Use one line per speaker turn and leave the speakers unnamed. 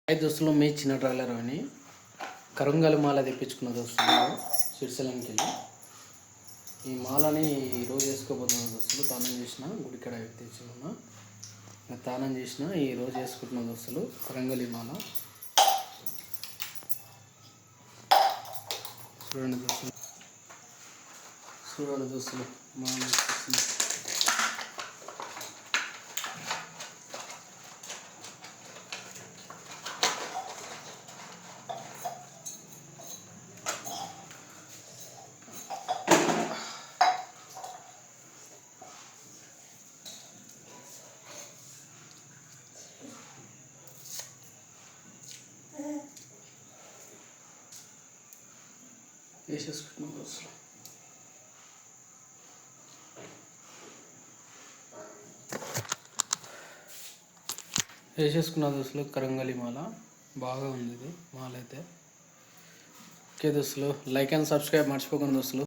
Hi దోస్తులు, మీ చిన్న trouser అని కరంగలి మాల తెప్పించుకున్న దోస్తులు సిరిసిల్లంకి వెళ్ళి ఈ మాలని ఈరోజు వేసుకోబోతున్న దోస్తులు. తానం చేసిన గుడికాడ తెచ్చుకున్నా, తానం చేసిన ఈరోజు వేసుకుంటున్న దోస్తులు కరంగలి మాల. చూడండి దోస్తులు మాల వేసేసుకుంటున్నాం దోస్తులు. వేసేసుకున్న దోస్తులు కరంగలి మాల బాగా ఉంది. ఇది మాల అయితే ఓకే దోస్తులు, లైక్ అండ్ సబ్స్క్రైబ్ మర్చిపోకండి దోస్తులు.